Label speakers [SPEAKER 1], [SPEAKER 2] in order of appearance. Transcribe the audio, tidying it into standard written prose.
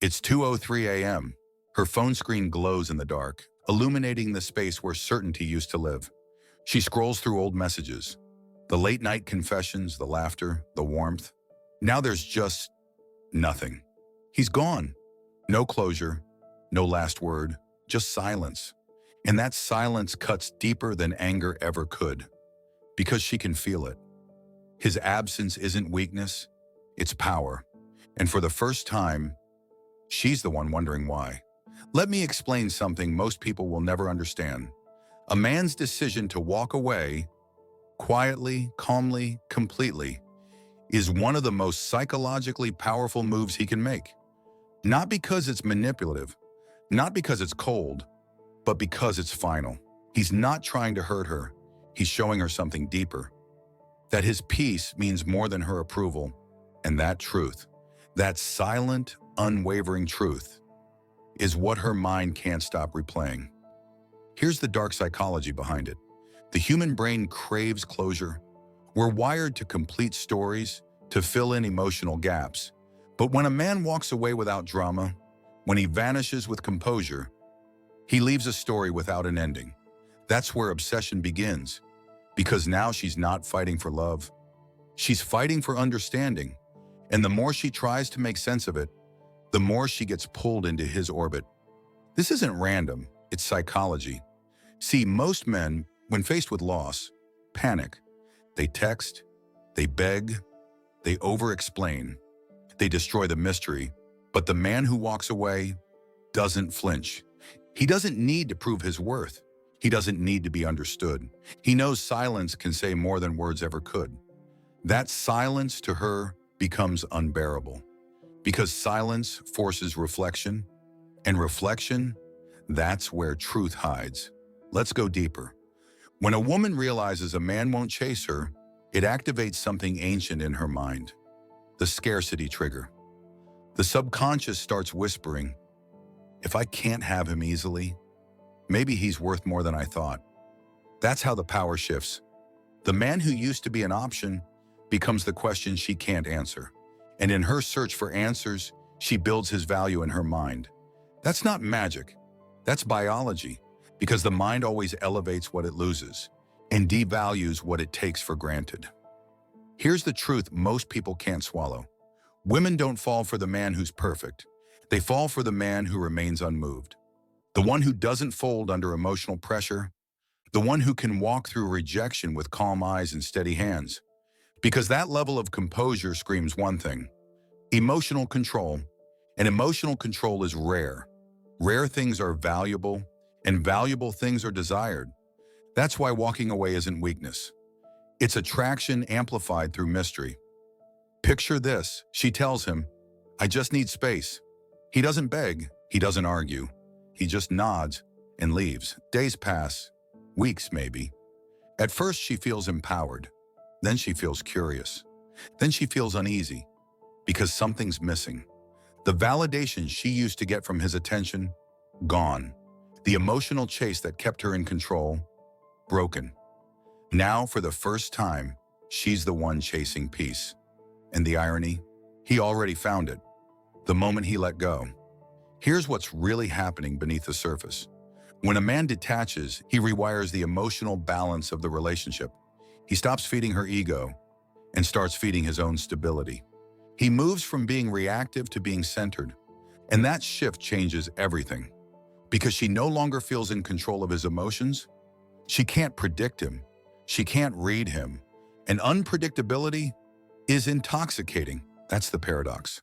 [SPEAKER 1] It's 2:03 a.m. Her phone screen glows in the dark, illuminating the space where certainty used to live. She scrolls through old messages. The late-night confessions, the laughter, the warmth. Now there's just nothing. He's gone. No closure, no last word, just silence. And that silence cuts deeper than anger ever could, because she can feel it. His absence isn't weakness, it's power. And for the first time, she's the one wondering why. Let me explain something most people will never understand. A man's decision to walk away, quietly, calmly, completely, is one of the most psychologically powerful moves he can make. Not because it's manipulative, not because it's cold, but because it's final. He's not trying to hurt her. He's showing her something deeper. That his peace means more than her approval. And that truth, that silent, unwavering truth, is what her mind can't stop replaying. Here's the dark psychology behind it. The human brain craves closure. We're wired to complete stories, to fill in emotional gaps. But when a man walks away without drama, when he vanishes with composure, he leaves a story without an ending. That's where obsession begins. Because now she's not fighting for love. She's fighting for understanding. And the more she tries to make sense of it, the more she gets pulled into his orbit. This isn't random, it's psychology. See, most men, when faced with loss, panic. They text, they beg, they over-explain, they destroy the mystery. But the man who walks away doesn't flinch. He doesn't need to prove his worth. He doesn't need to be understood. He knows silence can say more than words ever could. That silence to her becomes unbearable. Because silence forces reflection, and reflection, that's where truth hides. Let's go deeper. When a woman realizes a man won't chase her, it activates something ancient in her mind, the scarcity trigger. The subconscious starts whispering, if I can't have him easily, maybe he's worth more than I thought. That's how the power shifts. The man who used to be an option becomes the question she can't answer. And in her search for answers, she builds his value in her mind. That's not magic. That's biology. Because the mind always elevates what it loses and devalues what it takes for granted. Here's the truth most people can't swallow. Women don't fall for the man who's perfect. They fall for the man who remains unmoved. The one who doesn't fold under emotional pressure. The one who can walk through rejection with calm eyes and steady hands. Because that level of composure screams one thing: emotional control. And emotional control is rare. Rare things are valuable, and valuable things are desired. That's why walking away isn't weakness. It's attraction amplified through mystery. Picture this, she tells him, I just need space. He doesn't beg, he doesn't argue. He just nods and leaves. Days pass, weeks maybe. At first she feels empowered. Then she feels curious. Then she feels uneasy because something's missing. The validation she used to get from his attention, gone. The emotional chase that kept her in control, broken. Now, for the first time, she's the one chasing peace. And the irony? He already found it, the moment he let go. Here's what's really happening beneath the surface. When a man detaches, he rewires the emotional balance of the relationship. He stops feeding her ego and starts feeding his own stability. He moves from being reactive to being centered. And that shift changes everything. Because she no longer feels in control of his emotions. She can't predict him. She can't read him. And unpredictability is intoxicating. That's the paradox.